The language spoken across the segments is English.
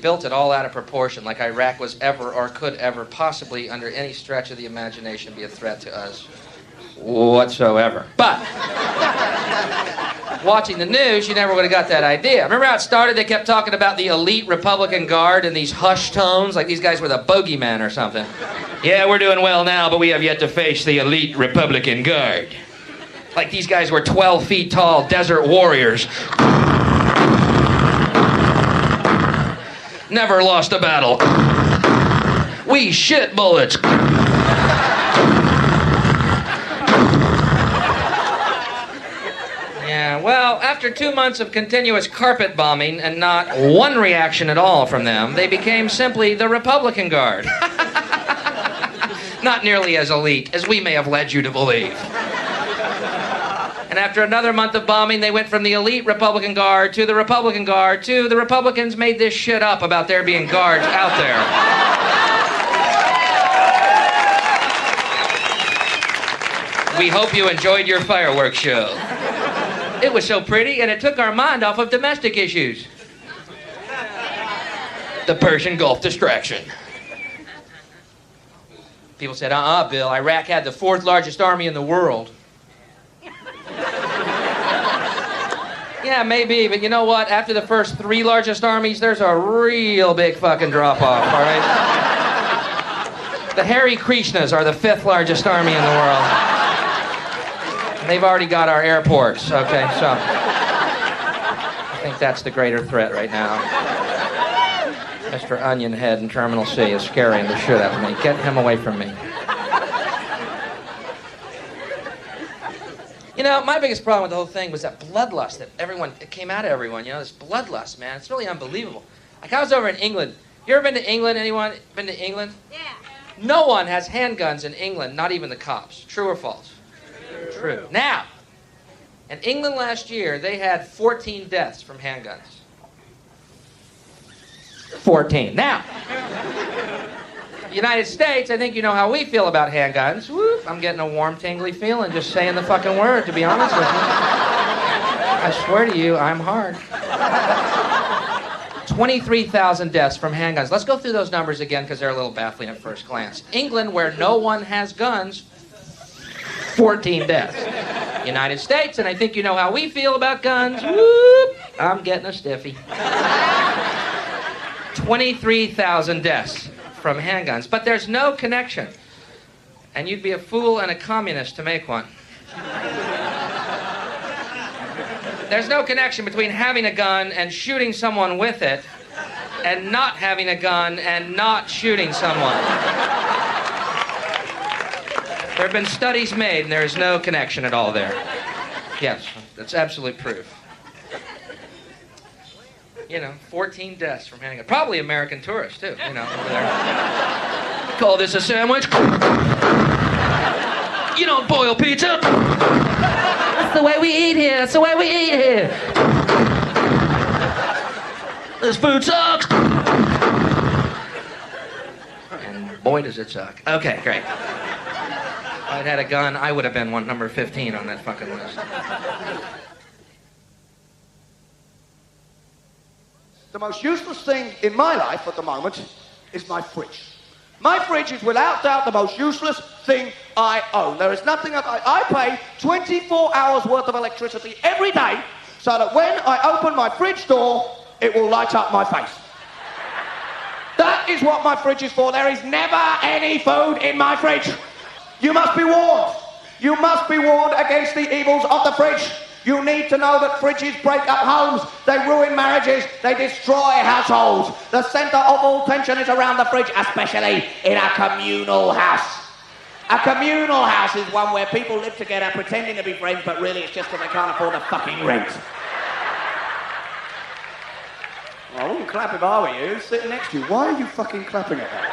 built it all out of proportion, like Iraq was ever or could ever possibly, under any stretch of the imagination, be a threat to us whatsoever. But watching the news, you never would have got that idea. Remember how it started? They kept talking about the elite Republican Guard in these hushed tones, like these guys were the bogeyman or something. Yeah, we're doing well now, but we have yet to face the elite Republican Guard. Like these guys were 12 feet tall desert warriors. Never lost a battle. We shit bullets. Yeah, well, after 2 months of continuous carpet bombing and not one reaction at all from them, they became simply the Republican Guard. Not nearly as elite as we may have led you to believe. And after another month of bombing, they went from the elite Republican Guard to the Republican Guard to the Republicans made this shit up about there being guards out there. We hope you enjoyed your fireworks show. It was so pretty, and it took our mind off of domestic issues. The Persian Gulf distraction. People said, Bill, Iraq had the 4th largest army in the world. Yeah, maybe, but you know what? After the first 3 largest armies, there's a real big fucking drop-off, all right? The Hare Krishnas are the 5th largest army in the world. They've already got our airports, okay, so I think that's the greater threat right now. Mr. Onion Head in Terminal C is scaring the shit out of me. Get him away from me. You know, my biggest problem with the whole thing was that bloodlust that it came out of everyone, you know, this bloodlust, man. It's really unbelievable. Like, I was over in England. You ever been to England? Anyone been to England? Yeah. No one has handguns in England, not even the cops. True or false? True. Now, in England last year, they had 14 deaths from handguns. 14. Now, United States, I think you know how we feel about handguns. Whoop, I'm getting a warm, tingly feeling just saying the fucking word, to be honest with you. I swear to you, I'm hard. 23,000 deaths from handguns. Let's go through those numbers again because they're a little baffling at first glance. England, where no one has guns, 14 deaths. United States, and I think you know how we feel about guns. Whoop, I'm getting a stiffy. 23,000 deaths from handguns, but there's no connection. And you'd be a fool and a communist to make one. There's no connection between having a gun and shooting someone with it, and not having a gun and not shooting someone. There have been studies made, and there is no connection at all there. Yes, that's absolute proof. You know, 14 deaths from handguns. Probably American tourists, too, you know, over there. Call this a sandwich? You don't boil pizza? That's the way we eat here. That's the way we eat here. This food sucks. And boy, does it suck. Okay, great. If I'd had a gun, I would have been number 15 on that fucking list. The most useless thing in my life at the moment is my fridge. My fridge is without doubt the most useless thing I own. There is nothing I pay 24 hours worth of electricity every day so that when I open my fridge door, it will light up my face. That is what my fridge is for. There is never any food in my fridge. You must be warned. You must be warned against the evils of the fridge. You need to know that fridges break up homes, they ruin marriages, they destroy households. The centre of all tension is around the fridge, especially in a communal house. A communal house is one where people live together pretending to be friends, but really it's just because they can't afford the fucking rent. Well, I wouldn't clap if I were you. Who's sitting next to you? Why are you fucking clapping at that?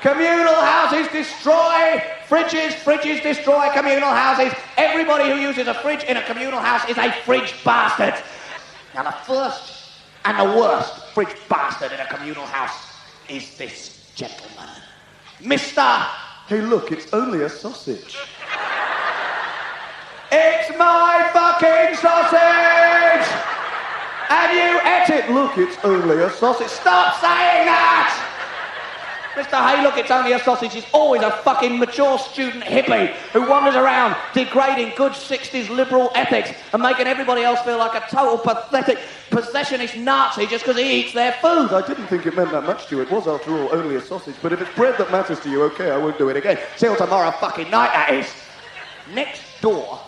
Communal houses destroy fridges, fridges destroy communal houses. Everybody who uses a fridge in a communal house is a fridge bastard. Now the first and the worst fridge bastard in a communal house is this gentleman. Mr. Hey look, it's only a sausage. It's my fucking sausage! And you ate it. Look, it's only a sausage. Stop saying that! Mr. Hey, look, it's only a sausage. He's always a fucking mature student hippie who wanders around degrading good 60s liberal ethics and making everybody else feel like a total pathetic possessionist Nazi just because he eats their food. I didn't think it meant that much to you. It was, after all, only a sausage. But if it's bread that matters to you, okay, I won't do it again. Till tomorrow fucking night, that is. Next door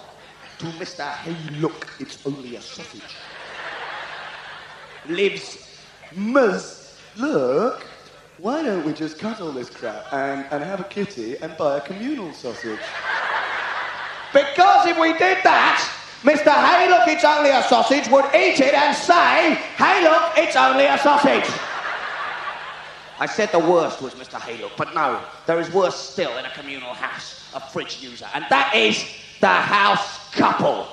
to Mr. Hey, look, it's only a sausage, lives Ms. Look, why don't we just cut all this crap and have a kitty and buy a communal sausage? Because if we did that, Mr. Hey, look, it's only a sausage would eat it and say, hey, look, it's only a sausage. I said the worst was Mr. Hey, look, but no, there is worse still in a communal house, a fridge user, and that is the house couple.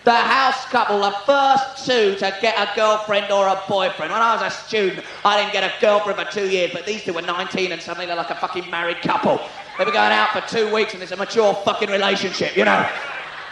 The house couple, the first two to get a girlfriend or a boyfriend. When I was a student, I didn't get a girlfriend for 2 years, but these two were 19 and suddenly they're like a fucking married couple. They were going out for 2 weeks and it's a mature fucking relationship, you know.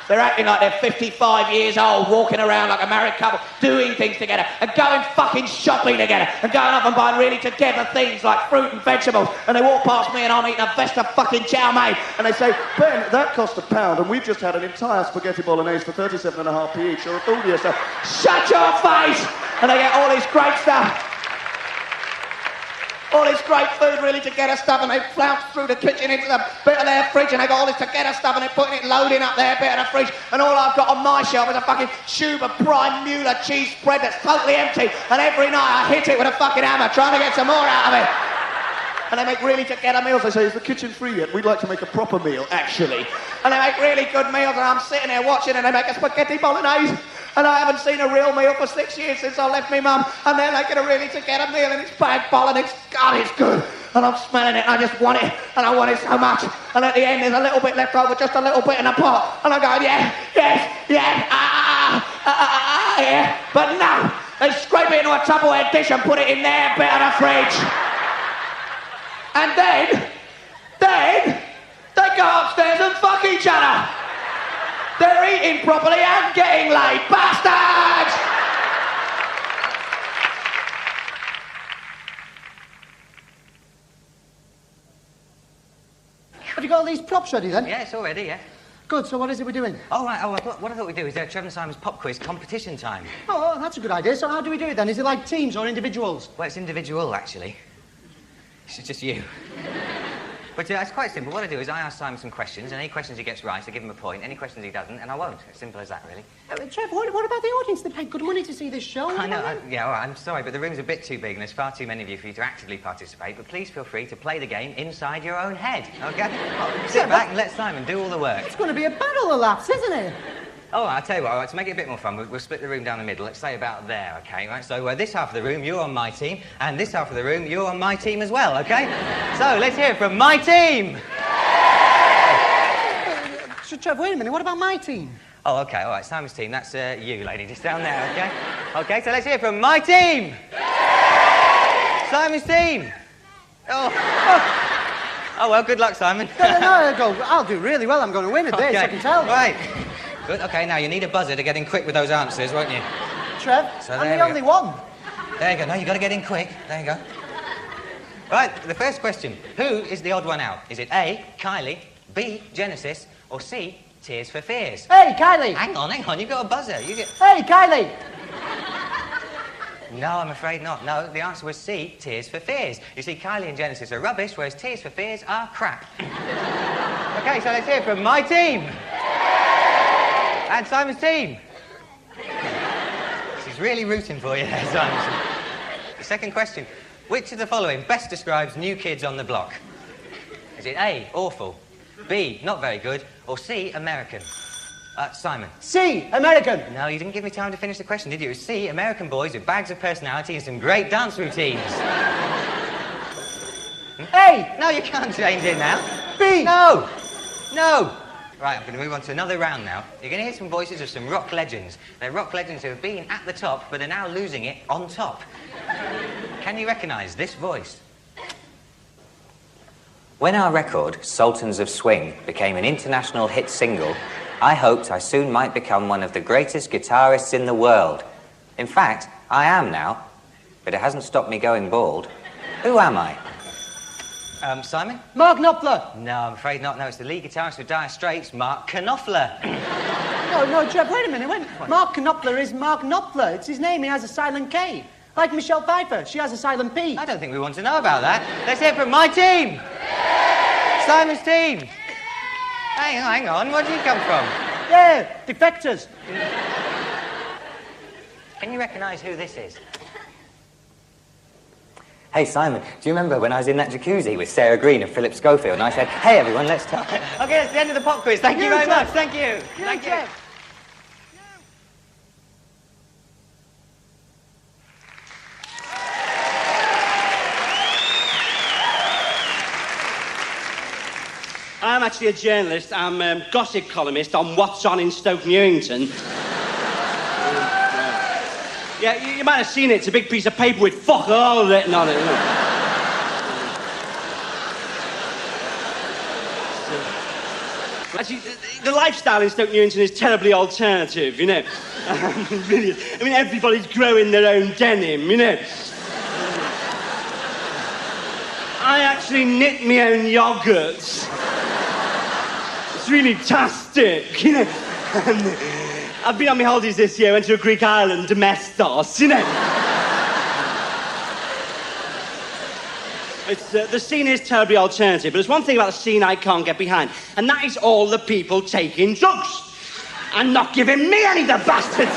They're acting like they're 55 years old, walking around like a married couple, doing things together, and going fucking shopping together, and going up and buying really together things like fruit and vegetables. And they walk past me and I'm eating a vest of fucking chow mein. And they say, Ben, that cost £1, and we've just had an entire spaghetti bolognese for 37.5p each. You're a fool to yourself. Shut your face! And they get all this great stuff. All this great food, really together stuff, and they flounce through the kitchen into the bit of their fridge, and they got all this together stuff, and they're putting it, loading up their bit of the fridge, and all I've got on my shelf is a fucking tube of prime Mueller cheese spread that's totally empty, and every night I hit it with a fucking hammer, trying to get some more out of it. And they make really together meals. They say, is the kitchen free yet? We'd like to make a proper meal, Actually. And they make really good meals, and I'm sitting there watching, and they make a spaghetti bolognese. And I haven't seen a real meal for 6 years since I left me mum. And they're making a really together meal, and it's bag bol, and God, it's good. And I'm smelling it, and I just want it, and I want it so much. And at the end, there's a little bit left over, just a little bit in a pot. And I'm going, yeah, yeah. But no, they scrape it into a Tupperware dish and put it in their bit of the fridge. And then, they go upstairs and fuck each other. They're eating properly and getting laid. Bastards! Have you got all these props ready then? Yeah, it's all ready, yeah. Good, so what is it we're doing? Oh, right, what I thought we'd do is Trevor and Simon's pop quiz competition time. Oh, that's a good idea. So how do we do it then? Is it like teams or individuals? Well, it's individual, actually. It's just you. But it's quite simple. What I do is I ask Simon some questions, and any questions he gets right, I give him a point. Any questions he doesn't, and I won't. It's simple as that, really. Trev, what about the audience? They paid good money to see this show. I know, yeah, all right, I'm sorry, but the room's a bit too big, and there's far too many of you for you to actively participate. But please feel free to play the game inside your own head, OK? Sit back and let Simon do all the work. It's going to be a battle of laughs, isn't it? Oh, I'll tell you what, all right, to make it a bit more fun, we'll split the room down the middle. Let's say about there, OK? Right, so this half of the room, you're on my team, and this half of the room, you're on my team as well, OK? So, let's hear it from my team! Trev, wait a minute, what about my team? Oh, OK, all right, Simon's team, that's you, lady, just down there, OK? OK, so let's hear it from my team! Simon's team! Oh, well, good luck, Simon. No, I'll do really well. I'm going to win at this, I can tell. Right. Good, OK, now you need a buzzer to get in quick with those answers, won't you? Trev, So I'm the only one. There you go, no, you've got to get in quick. There you go. Right, the first question. Who is the odd one out? Is it A, Kylie, B, Genesis, or C, Tears for Fears? Hey, Kylie! Hang on, you've got a buzzer. You get... Hey, Kylie! No, I'm afraid not. No, the answer was C, Tears for Fears. You see, Kylie and Genesis are rubbish, whereas Tears for Fears are crap. OK, so let's hear from my team. And Simon's team. She's really rooting for you there, Simon. The second question. Which of the following best describes New Kids on the Block? Is it A, awful, B, not very good, or C, American? Simon. C, American. No, you didn't give me time to finish the question, did you? It was C, American boys with bags of personality and some great dance routines. A. No, you can't change it now. B. No. Right, I'm going to move on to another round now. You're going to hear some voices of some rock legends. They're rock legends who have been at the top, but are now losing it on top. Can you recognise this voice? When our record, Sultans of Swing, became an international hit single, I hoped I soon might become one of the greatest guitarists in the world. In fact, I am now, but it hasn't stopped me going bald. Who am I? Simon? Mark Knopfler. No, I'm afraid not. No, it's the lead guitarist for Dire Straits, Mark Knopfler. No, Jeb, wait a minute. Mark Knopfler is Mark Knopfler. It's his name. He has a silent K. Like Michelle Pfeiffer. She has a silent P. I don't think we want to know about that. Let's hear from my team. Simon's team. Hang on. Where do you come from? Yeah, defectors. Can you recognise who this is? Hey, Simon, do you remember when I was in that jacuzzi with Sarah Green and Philip Schofield and I said, hey, everyone, let's talk? Okay, that's the end of the pop quiz. Thank you very much. Thank you. Thank you. I'm actually a journalist. I'm a gossip columnist on What's On in Stoke Newington. Yeah, you might have seen it. It's a big piece of paper with fuck all written on it. You know? Actually, the lifestyle in Stoke Newington is terribly alternative, you know. Really is. I mean, everybody's growing their own denim, you know. I actually knit my own yogurts. It's really tastic, you know. I've been on my holidays this year, went to a Greek island, Domestos, you know. The scene is terribly alternative, but there's one thing about the scene I can't get behind, and that is all the people taking drugs and not giving me any, the bastards.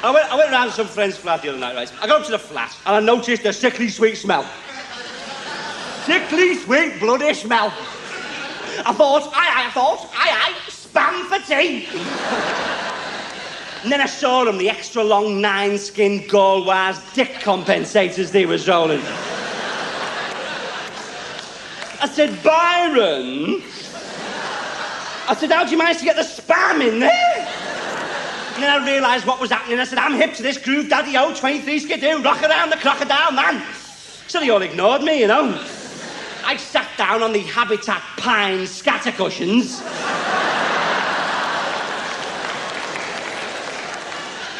I went round to some friend's flat the other night, right? I got up to the flat, and I noticed a sickly sweet smell. Sickly sweet bloody smell. I thought, aye, spam for tea. And then I saw them, the extra long 9-skin Galway's dick compensators they was rolling. I said, Byron. I said, how do you manage to get the spam in there? And then I realised what was happening. I said, I'm hip to this groove, daddy-o, 23 skidoo, rock around the crocodile, man. So they all ignored me, you know. I sat down on the Habitat pine scatter cushions.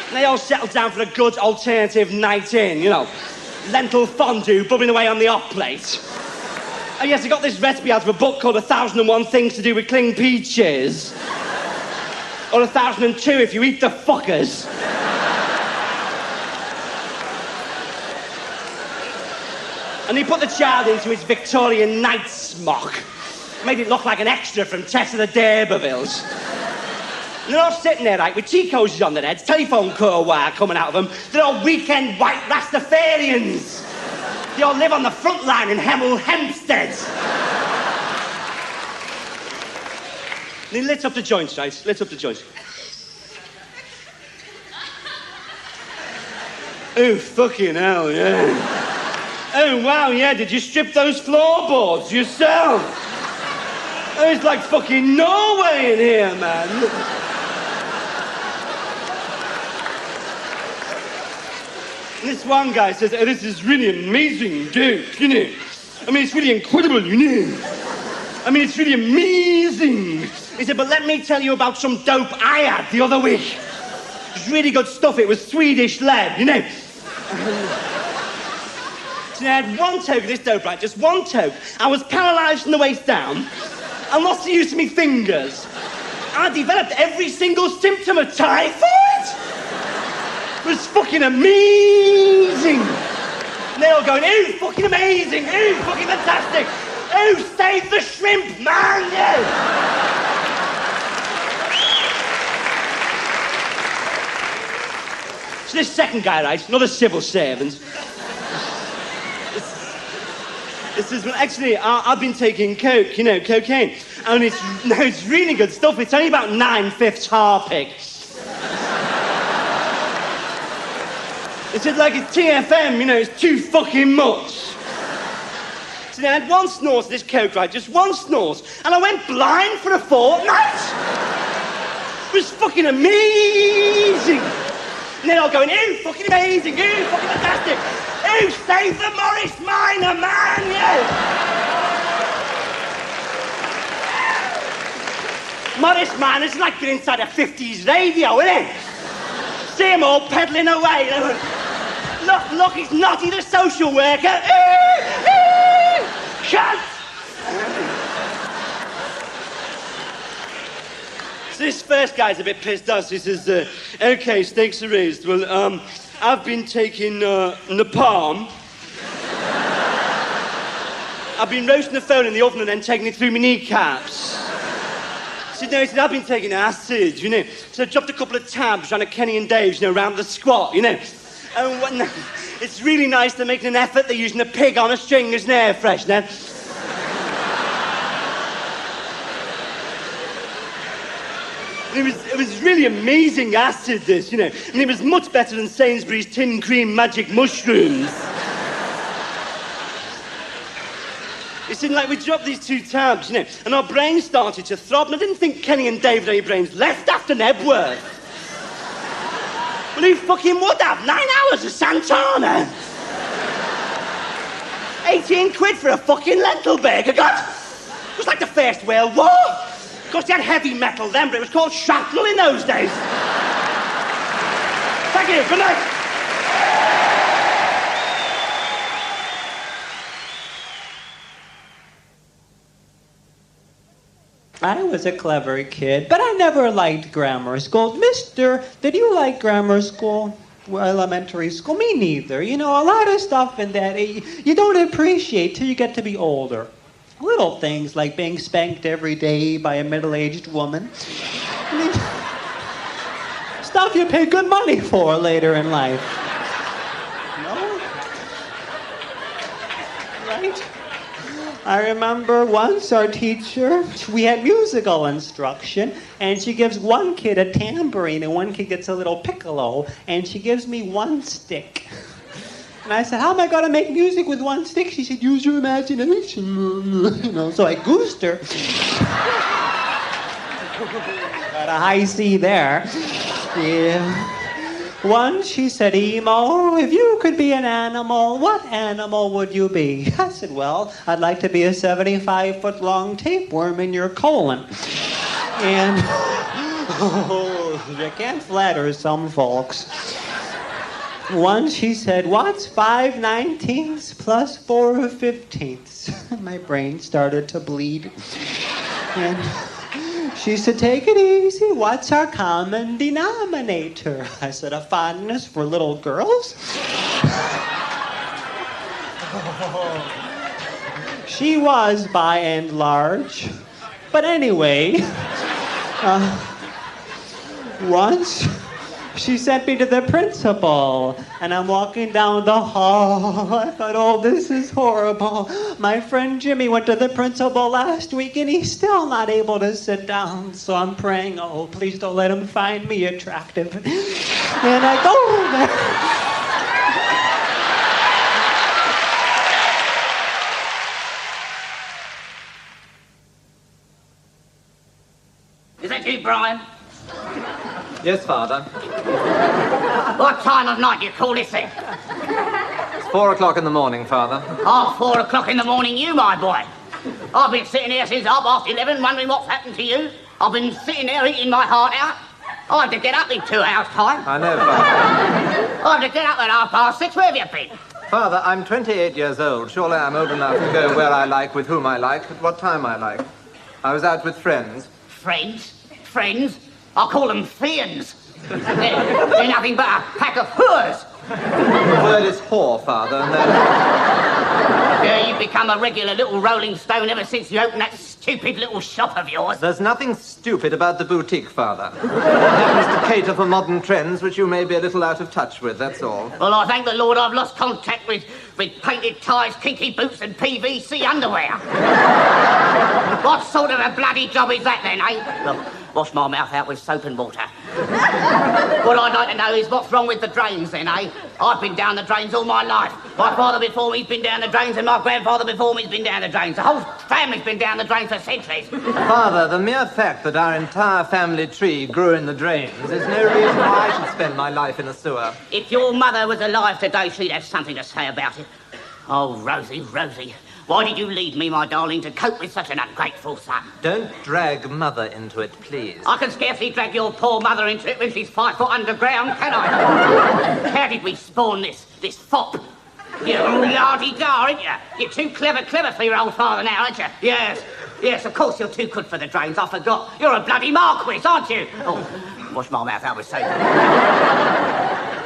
And they all settled down for a good alternative night in, you know. Lentil fondue bubbling away on the hot plate. Oh yes, I got this recipe out of a book called 1001 Things to Do with Cling Peaches. Or 1002 if you eat the fuckers. And he put the child into his Victorian night smock. Made it look like an extra from Tess of the D'Urbervilles. And they're all sitting there, right, with tea cozies on their heads, telephone core wire coming out of them. They're all weekend white Rastafarians. They all live on the front line in Hemel Hempstead. And he lit up the joints, right? Lit up the joints. Oh, fucking hell, yeah. Oh, wow, yeah, did you strip those floorboards yourself? Oh, it's like fucking Norway in here, man. And this one guy says, oh, this is really amazing, dude, you know. I mean, it's really incredible, you know. I mean, it's really amazing. He said, but let me tell you about some dope I had the other week. It was really good stuff. It was Swedish lead, you know. So I had one toke of this dope, right? Just one toke. I was paralysed from the waist down. I lost the use of my fingers. I developed every single symptom of typhoid. It was fucking amazing. And they're all going, ooh, fucking amazing. Ooh, fucking fantastic. Ooh, save the shrimp, man, yeah. So this second guy, right, another civil servant. It says, well, actually, I've been taking coke, you know, cocaine. And it's really good stuff. It's only about 9/5 Harpic. It said, like, it's TFM, you know, it's too fucking much. So I had one snort of this coke, right, just one snort. And I went blind for a fortnight. It was fucking amazing. And then I'll go, ooh, fucking amazing, ooh, fucking fantastic. Ooh, save the Morris Minor, man, yeah! Morris Minor is like being inside a 50s radio, isn't it? See him all peddling away. Look, he's Notty the social worker. Shut! So this first guy's a bit pissed off. He says, okay, stakes are raised. Well, I've been taking napalm. I've been roasting the phone in the oven and then taking it through my kneecaps. He said, I've been taking acid, you know. So I dropped a couple of tabs round at Kenny and Dave's, you know, round the squat, you know. And it's really nice they're making an effort. They're using a pig on a string as an air freshener. It was really amazing acid, this, you know. And it was much better than Sainsbury's tin cream magic mushrooms. It seemed like we dropped these 2 tabs, you know, and our brains started to throb, and I didn't think Kenny and Dave had any brains left after Nebworth. Well, who fucking would have? 9 hours of Santana. 18 quid for a fucking lentil burger, God. It was like the First World War. Of course, they had heavy metal then, but it was called shrapnel in those days. Thank you, good night. I was a clever kid, but I never liked grammar school. Mister, did you like grammar school? Well, elementary school? Me neither. You know, a lot of stuff in that you don't appreciate till you get to be older. Little things like being spanked every day by a middle-aged woman. I mean, stuff you pay good money for later in life. No? Right? I remember once our teacher, we had musical instruction, and she gives one kid a tambourine and one kid gets a little piccolo, and she gives me 1 stick. And I said, how am I going to make music with 1 stick? She said, use your imagination. You know, so I goosed her. Got a high C there. Yeah. Once she said, Emo, if you could be an animal, what animal would you be? I said, well, I'd like to be a 75-foot-long tapeworm in your colon. And you can't flatter some folks. Once she said, what's 5/19 plus 4/15? My brain started to bleed. And she said, take it easy. What's our common denominator? I said, a fondness for little girls. She was by and large. But anyway, once she sent me to the principal, and I'm walking down the hall. I thought, oh, this is horrible. My friend Jimmy went to the principal last week, and he's still not able to sit down. So I'm praying, oh, please don't let him find me attractive. And I go there. Is that you, Brian? Yes, Father. What time of night do you call this thing? It's 4 o'clock in the morning, Father. Oh, 4 o'clock in the morning, you, my boy. I've been sitting here since 11:30, wondering what's happened to you. I've been sitting there eating my heart out. I have to get up in 2 hours' time. I know, Father. I have to get up at 6:30. Where have you been? Father, I'm 28 years old. Surely I'm old enough to go where I like, with whom I like, at what time I like. I was out with friends. Friends? Friends? I call them fiends. They're nothing but a pack of whores. The word is whore, Father, and then... Yeah, you've become a regular little rolling stone ever since you opened that stupid little shop of yours. There's nothing stupid about the boutique, Father. It happens to cater for modern trends which you may be a little out of touch with, that's all. Well, I thank the Lord I've lost contact with painted ties, kinky boots and PVC underwear. What sort of a bloody job is that then, eh? Look, wash my mouth out with soap and water. What I'd like to know is what's wrong with the drains then, eh? I've been down the drains all my life. My father before me's been down the drains and my grandfather before me's been down the drains. The whole family's been down the drains for centuries. Father, the mere fact that our entire family tree grew in the drains is no reason why I should spend my life in a sewer. If your mother was alive today, she'd have something to say about it. Oh, Rosie, Rosie, Why did you leave me, my darling, to cope with such an ungrateful son? Don't drag Mother into it, please. I can scarcely drag your poor mother into it when she's 5 foot underground, can I? How did we spawn this fop? You la-di-da, aren't you? You're too clever for your old father now, aren't you? Yes, of course you're too good for the drains, I forgot. You're a bloody marquis, aren't you? Oh, wash my mouth out with soap.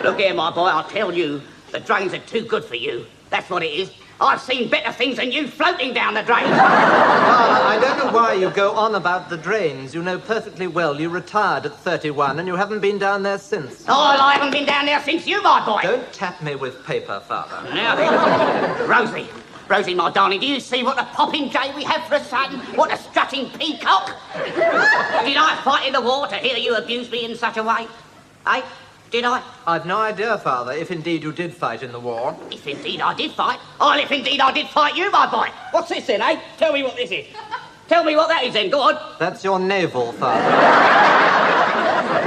Look here, my boy, I'll tell you, the drains are too good for you. That's what it is. I've seen better things than you floating down the drain. I don't know why you go on about the drains. You know perfectly well you retired at 31 and you haven't been down there since. Oh, I haven't been down there since you, my boy. Don't tap me with paper, Father. Now then, Rosie, my darling, do you see what a popping jay we have for a son? What a strutting peacock? Did I fight in the war to hear you abuse me in such a way? Eh? Did I? I've no idea, Father, if indeed you did fight in the war. If indeed I did fight? Oh, if indeed I did fight you, my boy. What's this then, eh? Tell me what this is. Tell me what that is then, go on. That's your navel, Father.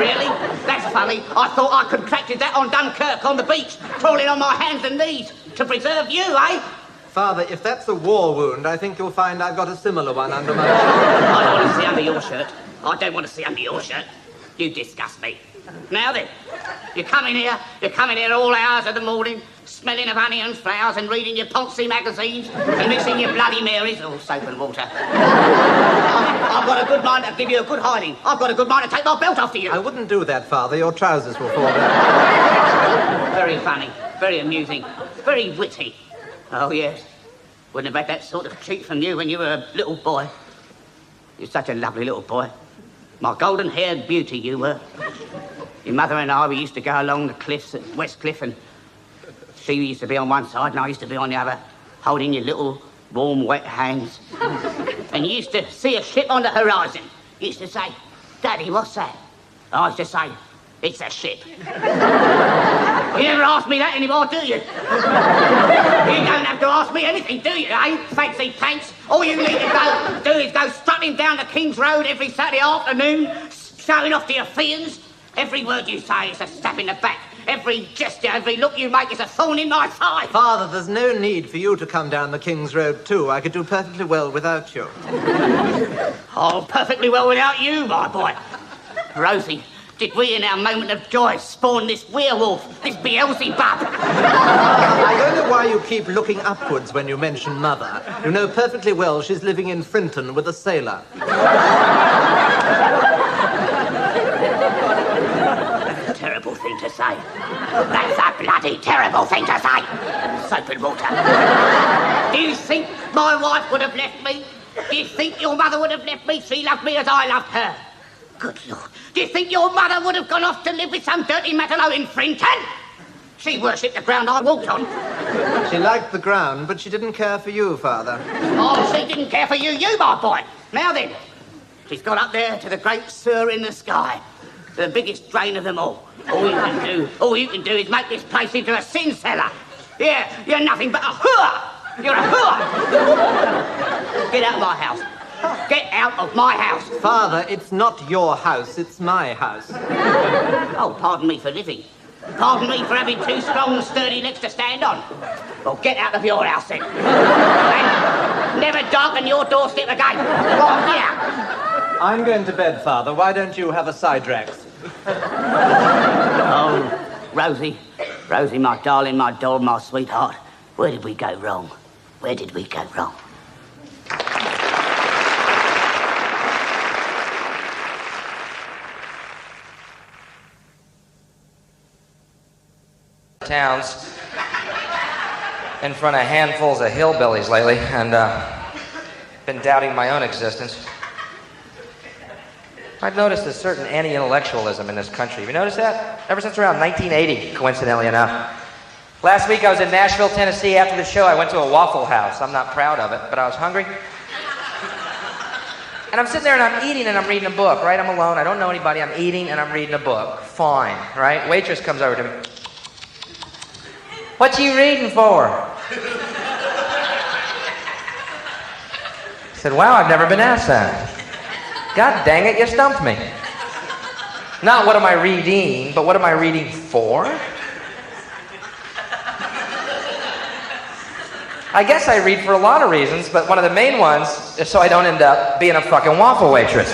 Really? That's funny. I thought I contracted that on Dunkirk on the beach, crawling on my hands and knees to preserve you, eh? Father, if that's a war wound, I think you'll find I've got a similar one under my shirt. I don't want to see under your shirt. I don't want to see under your shirt. You disgust me. Now then, you come in here all hours of the morning, smelling of honey and flowers and reading your Poncy magazines and mixing your Bloody Marys, all soap and water. I've got a good mind to give you a good hiding. I've got a good mind to take my belt off to you. I wouldn't do that, Father. Your trousers will fall down. Very funny, very amusing, very witty. Oh, yes. Wouldn't have had that sort of treat from you when you were a little boy. You're such a lovely little boy. My golden-haired beauty, you were. Your mother and I, we used to go along the cliffs at West Cliff, and she used to be on one side and I used to be on the other, holding your little, warm, wet hands. And you used to see a ship on the horizon. You used to say, Daddy, what's that? I used to say, it's a ship. You never ask me that anymore, do you? You don't have to ask me anything, do you, eh? Fancy pants. All you need to do is go strutting down the King's Road every Saturday afternoon, showing off to your fiends. Every word you say is a stab in the back. Every gesture, every look you make is a thorn in my side. Father, there's no need for you to come down the King's Road, too. I could do perfectly well without you. Oh, perfectly well without you, my boy. Rosie, did we in our moment of joy spawn this werewolf, this Beelzebub? I don't know why you keep looking upwards when you mention Mother. You know perfectly well she's living in Frinton with a sailor. That's a terrible thing to say. That's a bloody terrible thing to say. Soap and water. Do you think my wife would have left me? Do you think your mother would have left me? She loved me as I loved her. Good Lord. Do you think your mother would have gone off to live with some dirty Matelot in Frinton? She worshipped the ground I walked on. She liked the ground, but she didn't care for you, Father. Oh, she didn't care for you, my boy. Now then, she's gone up there to the great sewer in the sky, the biggest drain of them all. All you can do is make this place into a sin cellar. Yeah, you're nothing but a whore. You're a whore. Get out of my house. Get out of my house. Father, it's not your house, it's my house. Oh, pardon me for living. Pardon me for having two strong, sturdy legs to stand on. Well, get out of your house then. And never darken your doorstep again. Go on, get out. I'm going to bed, Father. Why don't you have a Sidrax? Oh, Rosie, my darling, my doll, my sweetheart. Where did we go wrong? Where did we go wrong? Towns in front of handfuls of hillbillies lately, and been doubting my own existence. I've noticed a certain anti-intellectualism in this country. Have you noticed that? Ever since around 1980, coincidentally enough. Last week I was in Nashville, Tennessee. After the show, I went to a Waffle House. I'm not proud of it, but I was hungry. And I'm sitting there and I'm eating and I'm reading a book, right? I'm alone, I don't know anybody, I'm eating and I'm reading a book. Fine, right? Waitress comes over to me. What you reading for? I said, wow, I've never been asked that. God dang it, you stumped me. Not what am I reading, but what am I reading for? I guess I read for a lot of reasons, but one of the main ones is so I don't end up being a fucking waffle waitress.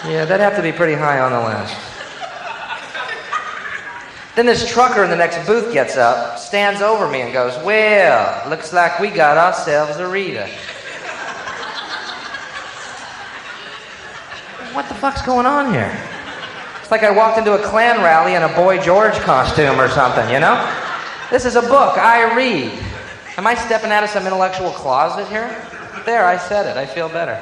Yeah, that'd have to be pretty high on the list. Then this trucker in the next booth gets up, stands over me and goes, "Well, looks like we got ourselves a reader." What the fuck's going on here? It's like I walked into a Klan rally in a Boy George costume or something, you know? This is a book I read. Am I stepping out of some intellectual closet here? There, I said it. I feel better.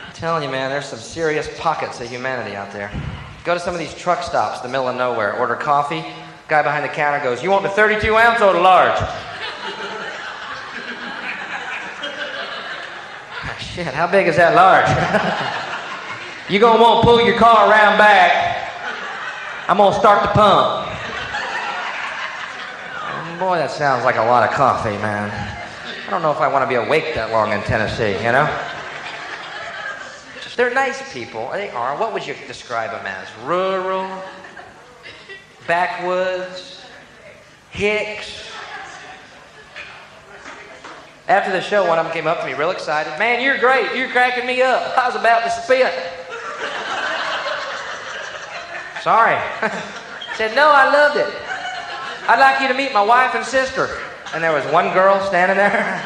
I'm telling you, man, there's some serious pockets of humanity out there. Go to some of these truck stops in the middle of nowhere, order coffee. Guy behind the counter goes, "You want the 32 ounce or the large?" Shit, how big is that large? You gonna want to pull your car around back. I'm gonna start the pump. Oh, boy, that sounds like a lot of coffee, man. I don't know if I want to be awake that long in Tennessee, you know? They're nice people. They are. What would you describe them as? Rural? Backwoods? Hicks? After the show, one of them came up to me real excited. "Man, you're great. You're cracking me up. I was about to spit." Sorry. Said, "No, I loved it. I'd like you to meet my wife and sister." And there was one girl standing there.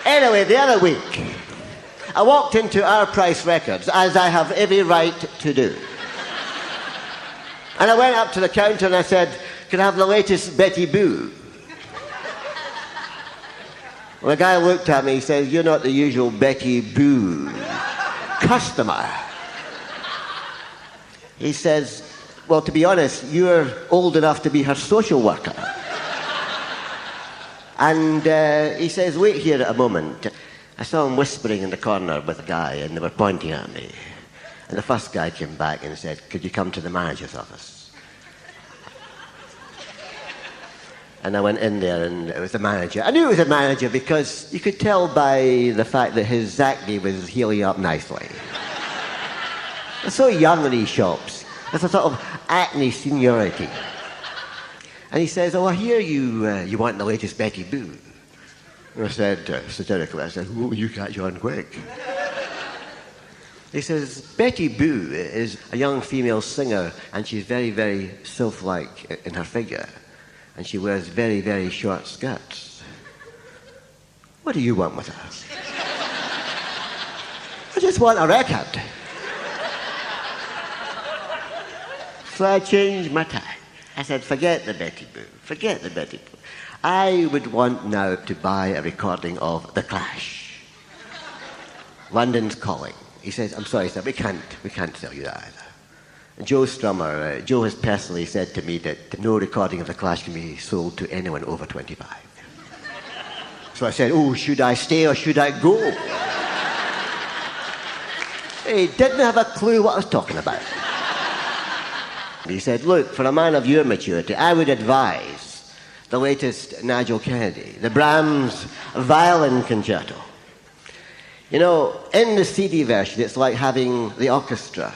Anyway, the other week, I walked into Our Price Records, as I have every right to do. And I went up to the counter and I said, "Can I have the latest Betty Boo?" Well, the guy looked at me, he says, "You're not the usual Betty Boo customer." He says, "Well, to be honest, you're old enough to be her social worker." And he says, "Wait here a moment." I saw him whispering in the corner with a guy and they were pointing at me. And the first guy came back and said, "Could you come to the manager's office?" And I went in there and it was the manager. I knew it was a manager because you could tell by the fact that his acne was healing up nicely. They're so young in these shops. There's a sort of acne seniority. And he says, "Oh, I hear you want the latest Betty Boo." And I said, satirically, I said, "Oh, you catch on quick." He says, "Betty Boo is a young female singer and she's very, very sylph-like in her figure. And she wears very, very short skirts. What do you want with her?" "I just want a record." So I changed my time. I said, "Forget the Betty Boo. Forget the Betty Boo. I would want now to buy a recording of The Clash. London's Calling." He says, "I'm sorry, sir, we can't sell you that either." And Joe Strummer, Joe has personally said to me that no recording of The Clash can be sold to anyone over 25. So I said, "Oh, should I stay or should I go?" He didn't have a clue what I was talking about. He said, "Look, for a man of your maturity, I would advise the latest Nigel Kennedy, the Brahms Violin Concerto. You know, in the CD version, it's like having the orchestra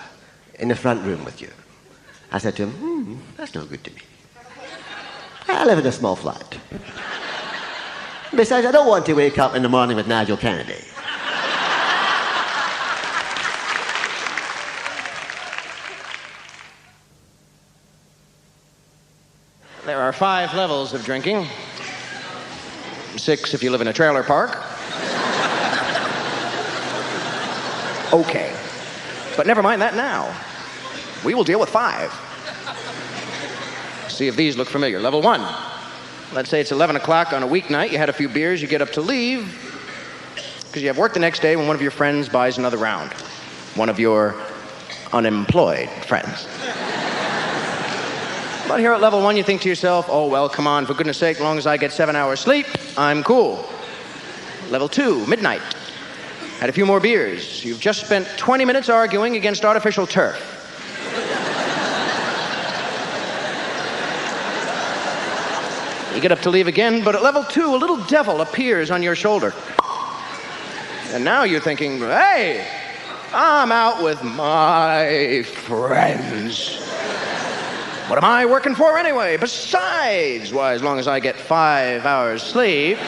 in the front room with you." I said to him, "That's no good to me. I live in a small flat. Besides, I don't want to wake up in the morning with Nigel Kennedy." There are 5 levels of drinking. 6 if you live in a trailer park. Okay. But never mind that now. We will deal with 5. See if these look familiar. Level 1. Let's say it's 11 o'clock on a weeknight. You had a few beers. You get up to leave because you have work the next day when one of your friends buys another round. One of your unemployed friends. But here at level 1, you think to yourself, "Oh, well, come on, for goodness sake, as long as I get 7 hours sleep, I'm cool." Level 2, midnight. Had a few more beers. You've just spent 20 minutes arguing against artificial turf. You get up to leave again, but at level 2, a little devil appears on your shoulder. And now you're thinking, "Hey, I'm out with my friends. What am I working for anyway? Besides, why, as long as I get 5 hours sleep,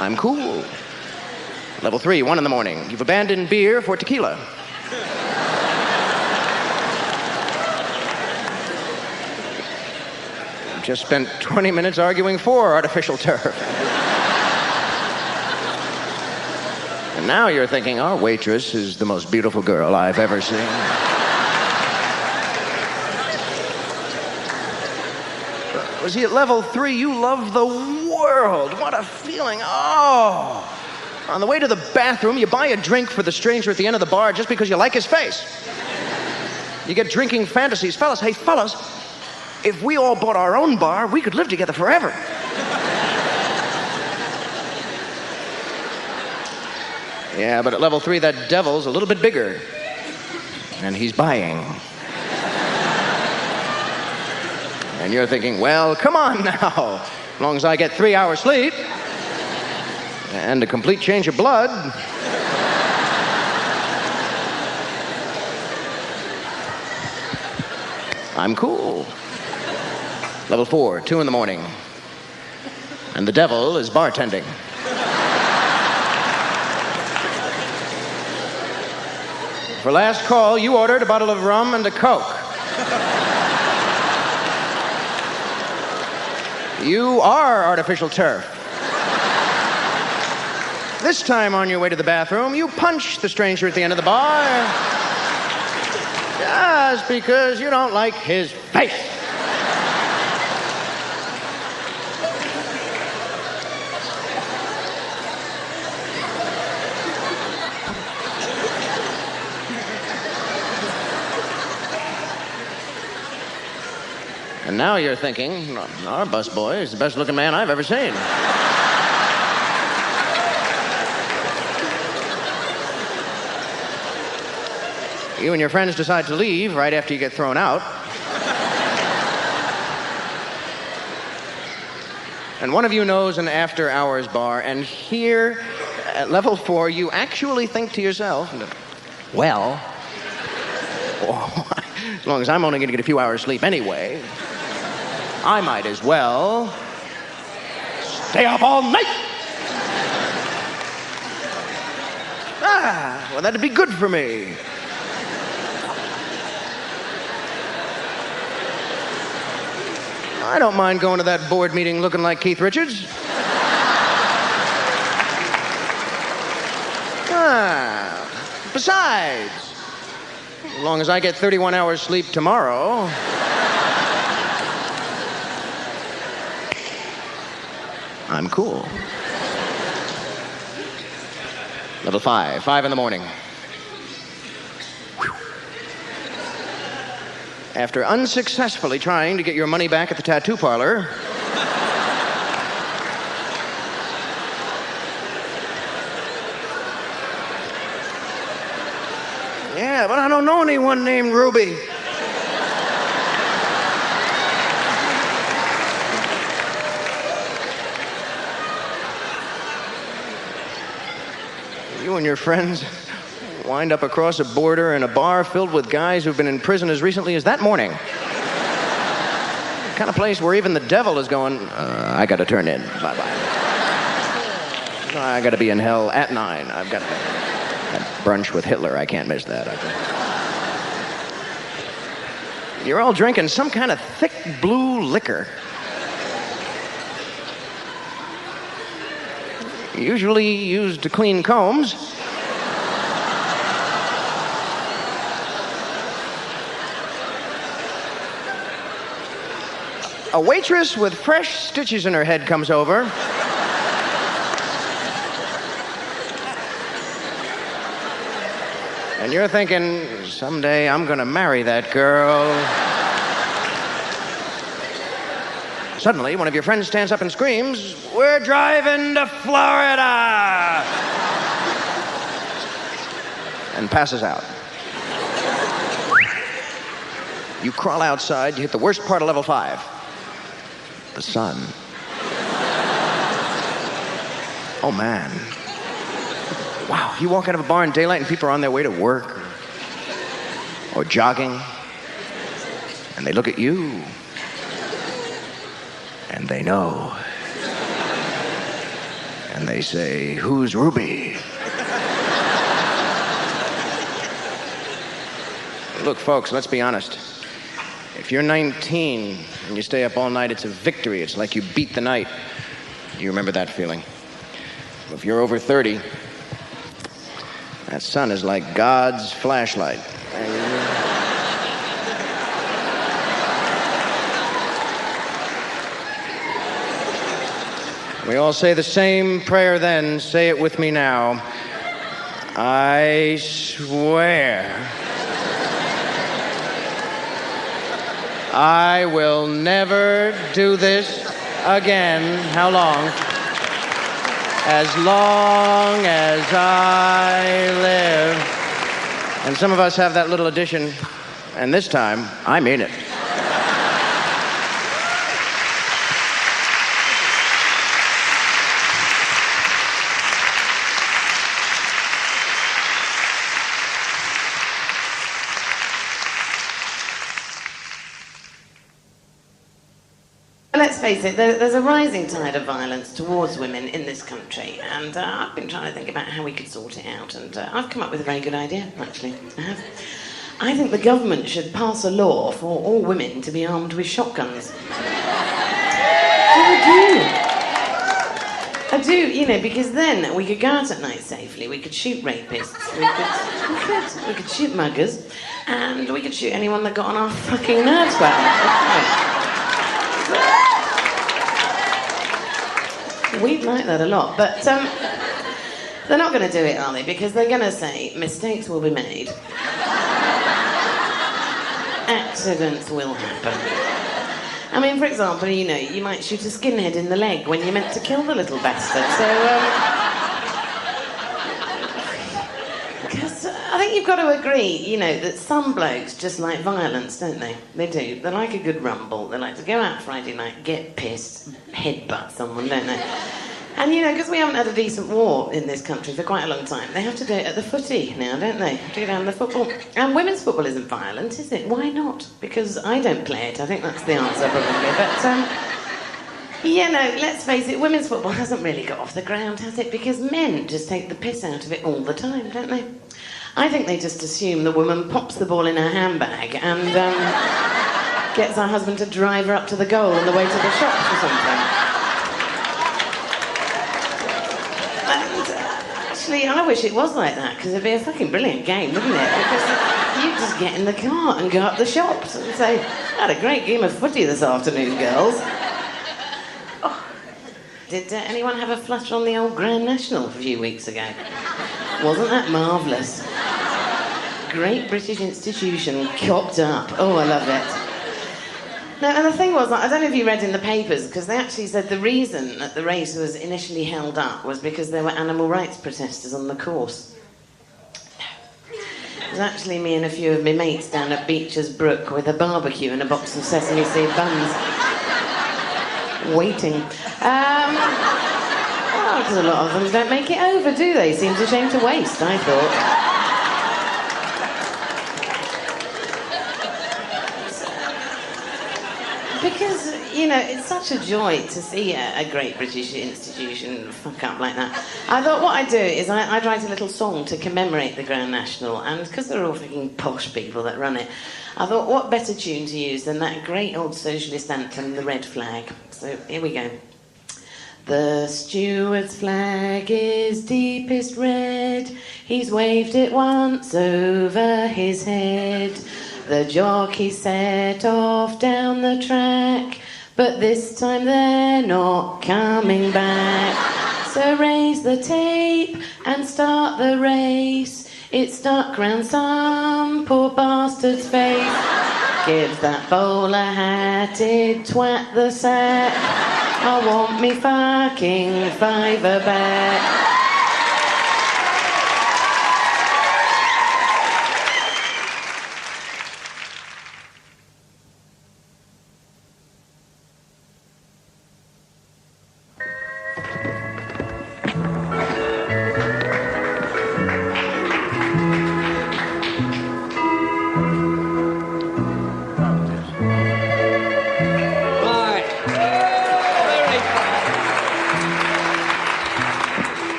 I'm cool. Level 3, 1 in the morning. You've abandoned beer for tequila. Just spent 20 minutes arguing for artificial turf. And now you're thinking, our waitress is the most beautiful girl I've ever seen. Was he at level 3? You love the world. What a feeling. Oh. On the way to the bathroom, you buy a drink for the stranger at the end of the bar just because you like his face. You get drinking fantasies. Fellas, hey, fellas, if we all bought our own bar, we could live together forever. Yeah, but at level 3, that devil's a little bit bigger. And he's buying. And you're thinking, well, come on now. As long as I get 3 hours sleep and a complete change of blood. I'm cool. Level 4, 2 in the morning. And the devil is bartending. For last call, you ordered a bottle of rum and a Coke. You are artificial turf. This time on your way to the bathroom, you punch the stranger at the end of the bar just because you don't like his face. And now you're thinking, our busboy is the best looking man I've ever seen. You and your friends decide to leave right after you get thrown out. And one of you knows an after-hours bar, and here at level 4, you actually think to yourself, well, as long as I'm only going to get a few hours sleep anyway, I might as well stay up all night. Well, that'd be good for me. I don't mind going to that board meeting looking like Keith Richards. Besides, as long as I get 31 hours sleep tomorrow, I'm cool. Level 5, 5 in the morning. After unsuccessfully trying to get your money back at the tattoo parlor, yeah, but I don't know anyone named Ruby. You and your friends wind up across a border in a bar filled with guys who've been in prison as recently as that morning. The kind of place where even the devil is going, I gotta turn in. Bye-bye. I gotta be in hell at 9. I've got that brunch with Hitler. I can't miss that. You're all drinking some kind of thick blue liquor. Usually used to clean combs. A waitress with fresh stitches in her head comes over. And you're thinking, someday I'm gonna marry that girl. Suddenly, one of your friends stands up and screams, "We're driving to Florida!" and passes out. You crawl outside, you hit the worst part of level 5. The sun. Oh, man. wow, you walk out of a bar in daylight and people are on their way to work or jogging, and they look at you, and they know. And they say, "Who's Ruby?" Look, folks, let's be honest. If you're 19 and you stay up all night, it's a victory. It's like you beat the night. You remember that feeling. If you're over 30, that sun is like God's flashlight. We all say the same prayer then. Say it with me now. I swear I will never do this again. How long? As long as I live. And some of us have that little addition, and this time, I mean it. Let's face it, there's a rising tide of violence towards women in this country, and I've been trying to think about how we could sort it out, and I've come up with a very good idea, actually. I have. I think the government should pass a law for all women to be armed with shotguns. I do, you know, because then we could go out at night safely, we could shoot rapists, we could shoot muggers, and we could shoot anyone that got on our fucking nerves well. We'd like that a lot, but they're not going to do it, are they? Because they're going to say mistakes will be made. Accidents will happen. I mean, for example, you know, you might shoot a skinhead in the leg when you're meant to kill the little bastard. So, because I think you've got to agree, you know, that some blokes just like violence, don't they? They do. They like a good rumble. They like to go out Friday night, get pissed, headbutt someone, don't they? And, you know, because we haven't had a decent war in this country for quite a long time, they have to do it at the footy now, don't they? Do it down the football. And women's football isn't violent, is it? Why not? Because I don't play it. I think that's the answer, probably. But, you know, let's face it, women's football hasn't really got off the ground, has it? Because men just take the piss out of it all the time, don't they? I think they just assume the woman pops the ball in her handbag and gets her husband to drive her up to the goal on the way to the shops or something. Actually, I wish it was like that, because it'd be a fucking brilliant game, wouldn't it? Because you just get in the car and go up the shops and say, I had a great game of footy this afternoon, girls. Oh. Did anyone have a flutter on the old Grand National a few weeks ago? Wasn't that marvellous? Great British institution, cocked up. Oh, I love it. Now, and the thing was, I don't know if you read in the papers, because they actually said the reason that the race was initially held up was because there were animal rights protesters on the course. No. It was actually me and a few of my mates down at Beecher's Brook with a barbecue and a box of sesame seed buns. Waiting. Well, because a lot of them don't make it over, do they? Seems a shame to waste, I thought. Because, you know, it's such a joy to see a great British institution fuck up like that. I thought what I'd do is I'd write a little song to commemorate the Grand National, and because they're all fucking posh people that run it, I thought what better tune to use than that great old socialist anthem, The Red Flag. So here we go. The steward's flag is deepest red. He's waved it once over his head. The jockey set off down the track, but this time they're not coming back. So raise the tape and start the race. It's stuck round some poor bastard's face. Give that bowler-hatted twat the sack. I want me fucking fiver back.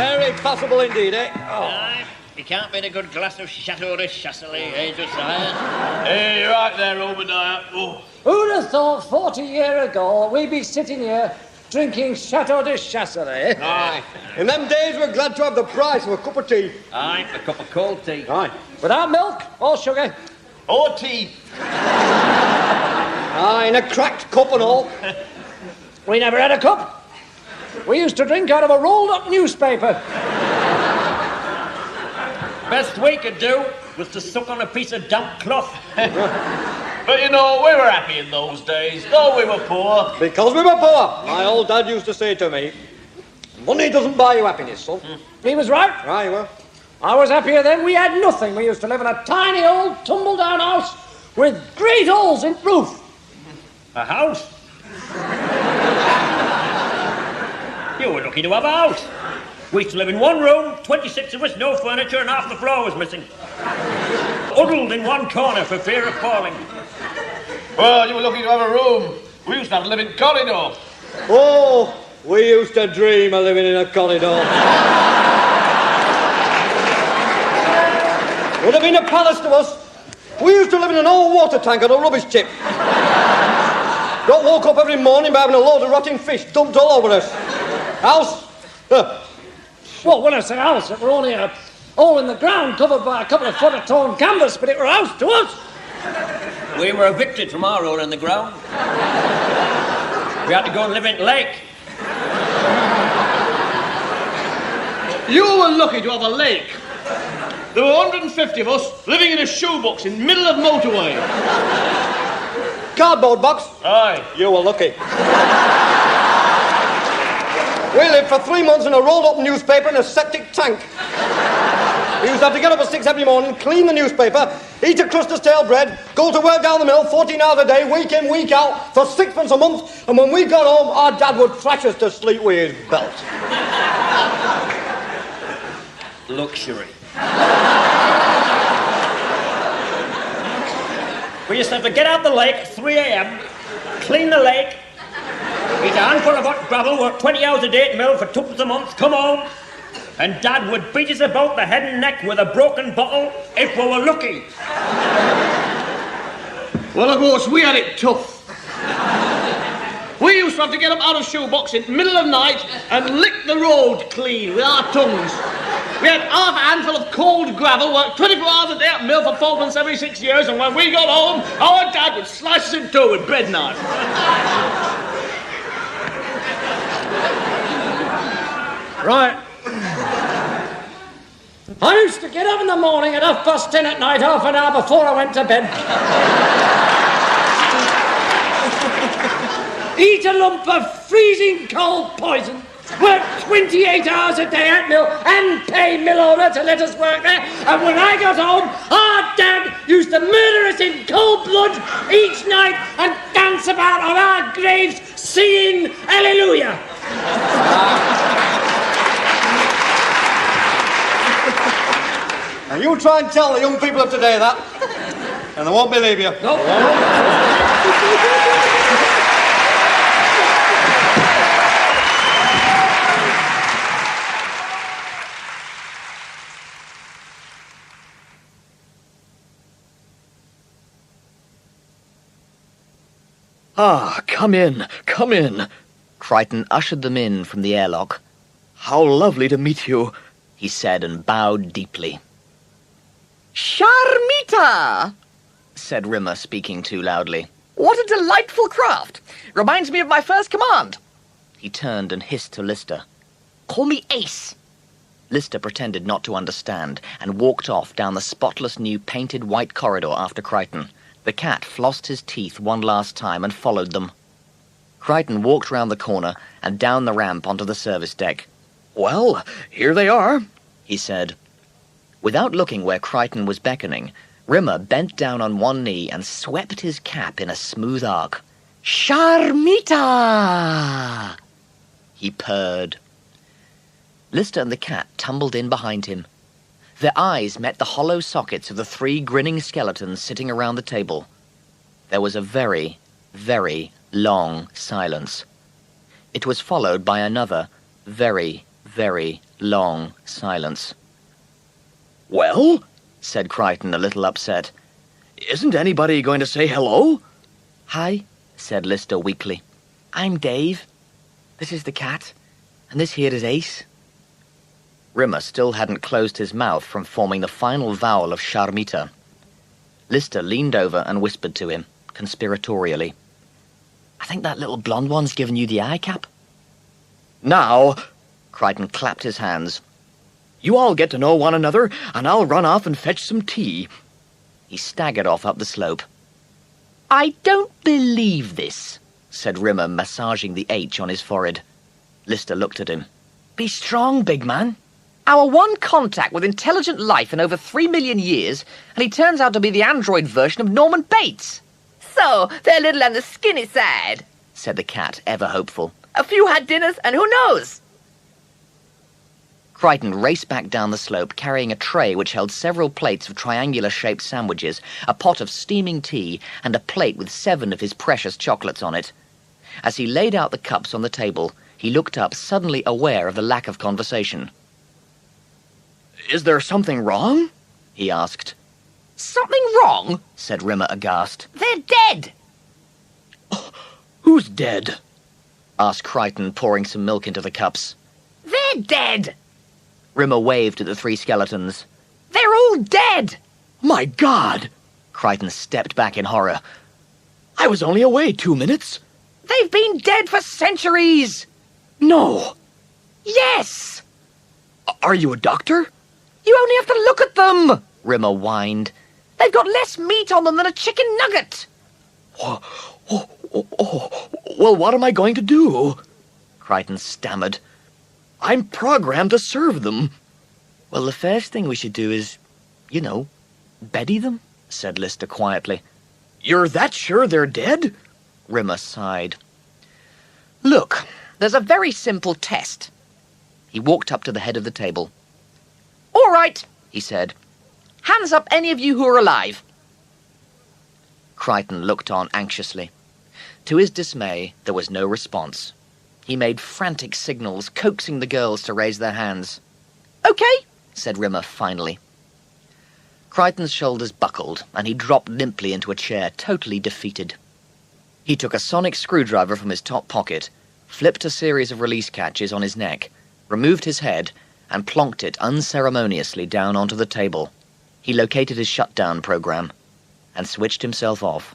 Very possible indeed, eh? Oh. Aye. You can't beat a good glass of Chateau de Chasselet, eh, Josiah? Hey, you're right there, Obadiah. Oh. Who'd have thought 40 years ago we'd be sitting here drinking Chateau de Chasselet? Aye. In them days, we're glad to have the price of a cup of tea. Aye, a cup of cold tea. Aye. Without milk or sugar? Or tea. Aye, in a cracked cup and all. We never had a cup. We used to drink out of a rolled-up newspaper. Best we could do was to suck on a piece of damp cloth. But, you know, we were happy in those days, though we were poor. Because we were poor. My old dad used to say to me, money doesn't buy you happiness, son. He was right. Aye, well. I was happier then. We had nothing. We used to live in a tiny old tumble-down house with great holes in the roof. A house? You were lucky to have a house. We used to live in one room, 26 of us, no furniture, and half the floor was missing. Huddled in one corner for fear of falling. Well, you were lucky to have a room. We used to have to live in corridor. Oh, we used to dream of living in a corridor. Would have been a palace to us. We used to live in an old water tank on a rubbish tip. Got woke up every morning by having a load of rotting fish dumped all over us. House? Well, when I say house, it were only a hole in the ground covered by a couple of foot of torn canvas, but it were a house to us. We were evicted from our hole in the ground. We had to go and live in the lake. You were lucky to have a lake. There were 150 of us living in a shoebox in the middle of motorway. Cardboard box? Aye. You were lucky. We lived for 3 months in a rolled-up newspaper in a septic tank. We used to have to get up at 6 every morning, clean the newspaper, eat a crust of stale bread, go to work down the mill 14 hours a day, week in, week out, for 6 a month, and when we got home, our dad would thrash us to sleep with his belt. Luxury. We used to have to get out the lake at 3 a.m., clean the lake, eat a handful of hot gravel, work 20 hours a day at the mill for 2 a month, come home, and Dad would beat us about the head and neck with a broken bottle if we were lucky. Well, of course, we had it tough. We used to have to get up out of shoebox in the middle of the night and lick the road clean with our tongues. We had half a handful of cold gravel, worked 24 hours a day at the mill for 4 months every 6 years, and when we got home, our dad would slice us in two with bread knife. Right. I used to get up in the morning at 10:30 at night, half an hour before I went to bed. Eat a lump of freezing cold poison, work 28 hours a day at mill, and pay mill owner to let us work there. And when I got home, our dad used to murder us in cold blood each night and dance about on our graves singing Hallelujah. And you try and tell the young people of today that, and they won't believe you. No. Ah, come in, come in. Crichton ushered them in from the airlock. How lovely to meet you, he said, and bowed deeply. Charmita! Said Rimmer, speaking too loudly. What a delightful craft! Reminds me of my first command. He turned and hissed to Lister. Call me Ace. Lister pretended not to understand and walked off down the spotless new painted white corridor after Crichton. The cat flossed his teeth one last time and followed them. Crichton walked round the corner and down the ramp onto the service deck. Well, here they are, he said. Without looking where Crichton was beckoning, Rimmer bent down on one knee and swept his cap in a smooth arc. Charmita! He purred. Lister and the cat tumbled in behind him. Their eyes met the hollow sockets of the 3 grinning skeletons sitting around the table. There was a very, very long silence. It was followed by another very, very long silence. "Well?" said Crichton, a little upset. "Isn't anybody going to say hello?" "Hi," said Lister weakly. "I'm Dave. This is the cat, and this here is Ace." Rimmer still hadn't closed his mouth from forming the final vowel of Charmita. Lister leaned over and whispered to him, conspiratorially. "I think that little blonde one's given you the eye cap." "Now," Crichton clapped his hands, "you all get to know one another, and I'll run off and fetch some tea." He staggered off up the slope. "I don't believe this," said Rimmer, massaging the H on his forehead. Lister looked at him. "Be strong, big man. Our one contact with intelligent life in over 3 million years, and he turns out to be the android version of Norman Bates." "So, they're a little on the skinny side," said the cat, ever hopeful. "A few had dinners, and who knows?" Crichton raced back down the slope, carrying a tray which held several plates of triangular-shaped sandwiches, a pot of steaming tea, and a plate with 7 of his precious chocolates on it. As he laid out the cups on the table, he looked up, suddenly aware of the lack of conversation. "Is there something wrong?" he asked. "Something wrong?" said Rimmer, aghast. "They're dead." "Who's dead?" asked Crichton, pouring some milk into the cups. "They're dead." Rimmer waved at the 3 skeletons. "They're all dead." "My God!" Crichton stepped back in horror. "I was only away 2 minutes." "They've been dead for centuries." "No." "Yes." "Are you a doctor?" "You only have to look at them," Rimmer whined. "They've got less meat on them than a chicken nugget." Well, what am I going to do?" Crichton stammered. "I'm programmed to serve them." "Well, the first thing we should do is, beddy them," said Lister quietly. "You're that sure they're dead?" Rimmer sighed. "Look, there's a very simple test." He walked up to the head of the table. "All right," he said. "Hands up any of you who are alive." Crichton looked on anxiously. To his dismay, there was no response. He made frantic signals, coaxing the girls to raise their hands. "Okay," said Rimmer finally. Crichton's shoulders buckled, and he dropped limply into a chair, totally defeated. He took a sonic screwdriver from his top pocket, flipped a series of release catches on his neck, removed his head, and plonked it unceremoniously down onto the table. He located his shutdown program and switched himself off.